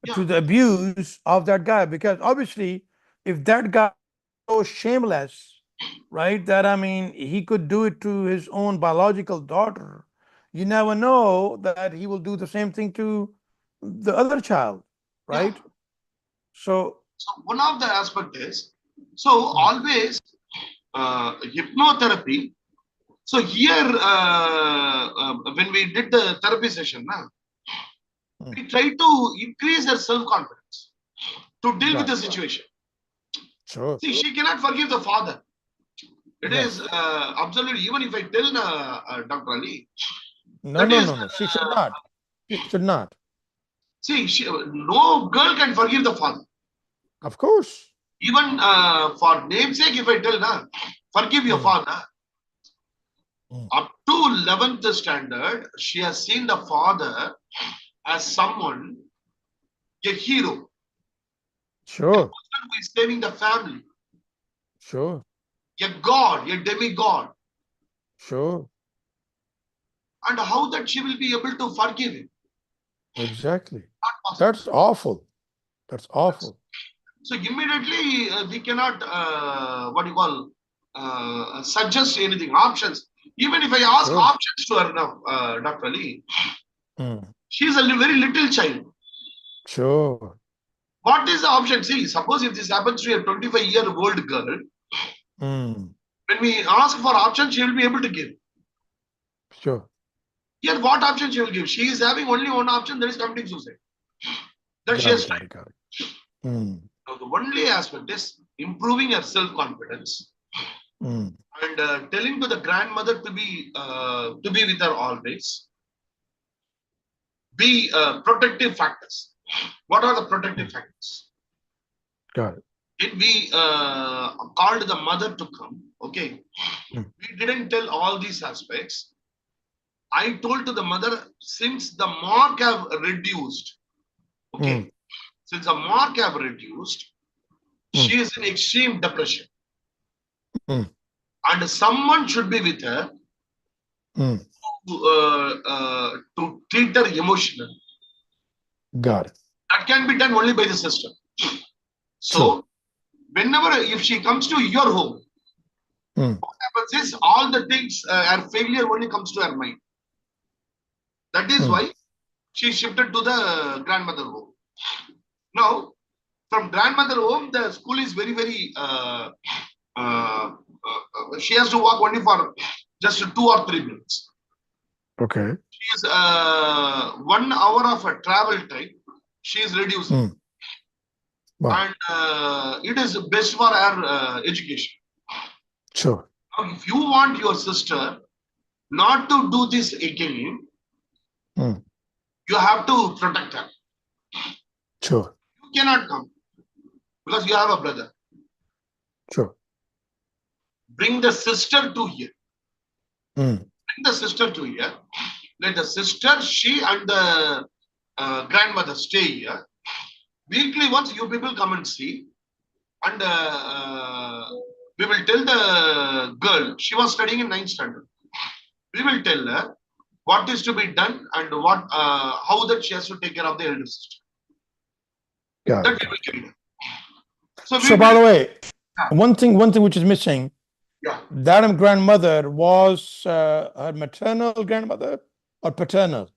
to Yeah, the abuse of that guy. Because obviously, if that guy is so shameless, right, that I mean, he could do it to his own biological daughter, you never know that he will do the same thing to the other child, yeah. right? So, So one of the aspect is, so mm, always hypnotherapy. So here, when we did the therapy session, mm, we try to increase her self-confidence to deal with got the it. situation. Sure. See, she cannot forgive the father. It is Yes. absolutely, even if I tell Dr. Ali, No, that no, is, no, no. She should not. She should not. see, no girl can forgive the father. Of course. Even for namesake, if I tell, forgive your Mm, father, mm. up to 11th standard, she has seen the father as someone, a hero, a Sure. person who is saving the family, Sure. a god, a demigod. Sure. And how that she will be able to forgive him? Exactly. Not possible. That's awful. That's awful. So immediately we cannot, what you call, suggest anything, options. Even if I ask Sure. options to her now, Dr. Ali, Mm. She is a very little child. Sure. What is the option? See, suppose if this happens to a 25-year-old girl, Mm. when we ask for option, she will be able to give. Sure. Here, what option she will give? She is having only one option, that is committing suicide. That she has. Got it. Mm. Now, the only aspect is improving her self-confidence Mm. and telling to the grandmother to be with her always. Be protective factors. What are the protective factors? Got it. If we called the mother to come, okay, we didn't tell all these aspects. I told to the mother, since the mark have reduced, okay, since the mark have reduced, she is in extreme depression. Mm. And someone should be with her Mm. to treat her emotionally. Got it. That can be done only by the sister. So, True. whenever, if she comes to your home, what happens is all the things, her failure only comes to her mind. That is why she shifted to the grandmother home. Now, from grandmother home, the school is very, very, she has to walk only for just 2 or 3 minutes. Okay. She is 1 hour of a travel time, she is reducing. Wow. And it is best for her education. Sure. Now, if you want your sister not to do this again, you have to protect her. Sure. You cannot come because you have a brother. Sure. Bring the sister to here. Mm. Bring the sister to here. Let the sister, she and the grandmother stay here. Weekly once you people come and see. And we will tell the girl, she was studying in 9th standard. We will tell her what is to be done and what how that she has to take care of the elder sister. Got That it. we will carry out. So, So by the way, Yeah. one thing which is missing, Yeah. that grandmother was her maternal grandmother or paternal?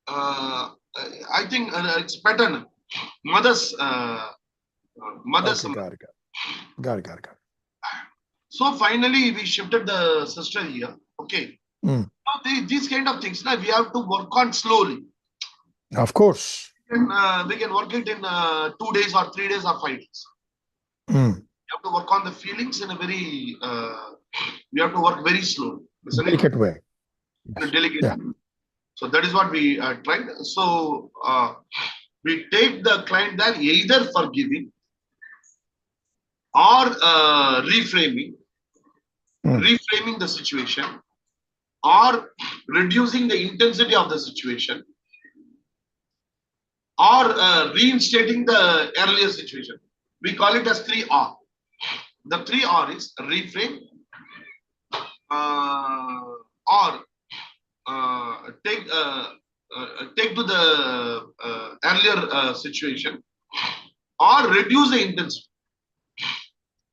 I think it's paternal. Mother's mother's. Okay, got it. So finally we shifted the sister here. Okay. Now these kind of things now we have to work on slowly. Of course. We can work it in 2 days or 3 days or 5 days. You have to work on the feelings in a very we have to work very slowly. Delicate way. In a delicate Yeah. way. So that is what we tried. So we take the client there either forgiving or reframing the situation or reducing the intensity of the situation or reinstating the earlier situation. We call it as 3R. The 3R is reframe or take to the earlier situation or reduce the intensity.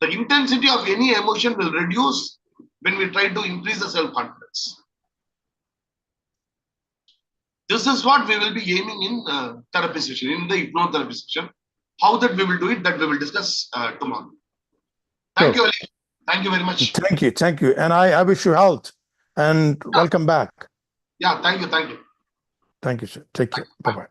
The intensity of any emotion will reduce when we try to increase the self-confidence. This is what we will be aiming in therapy session, in the hypnotherapy session. How that we will do it, that we will discuss tomorrow. Thank you, Ali. Thank you very much. Thank you. And I wish you health and welcome back. Yeah, thank you. Thank you, sir. Take care. Bye-bye.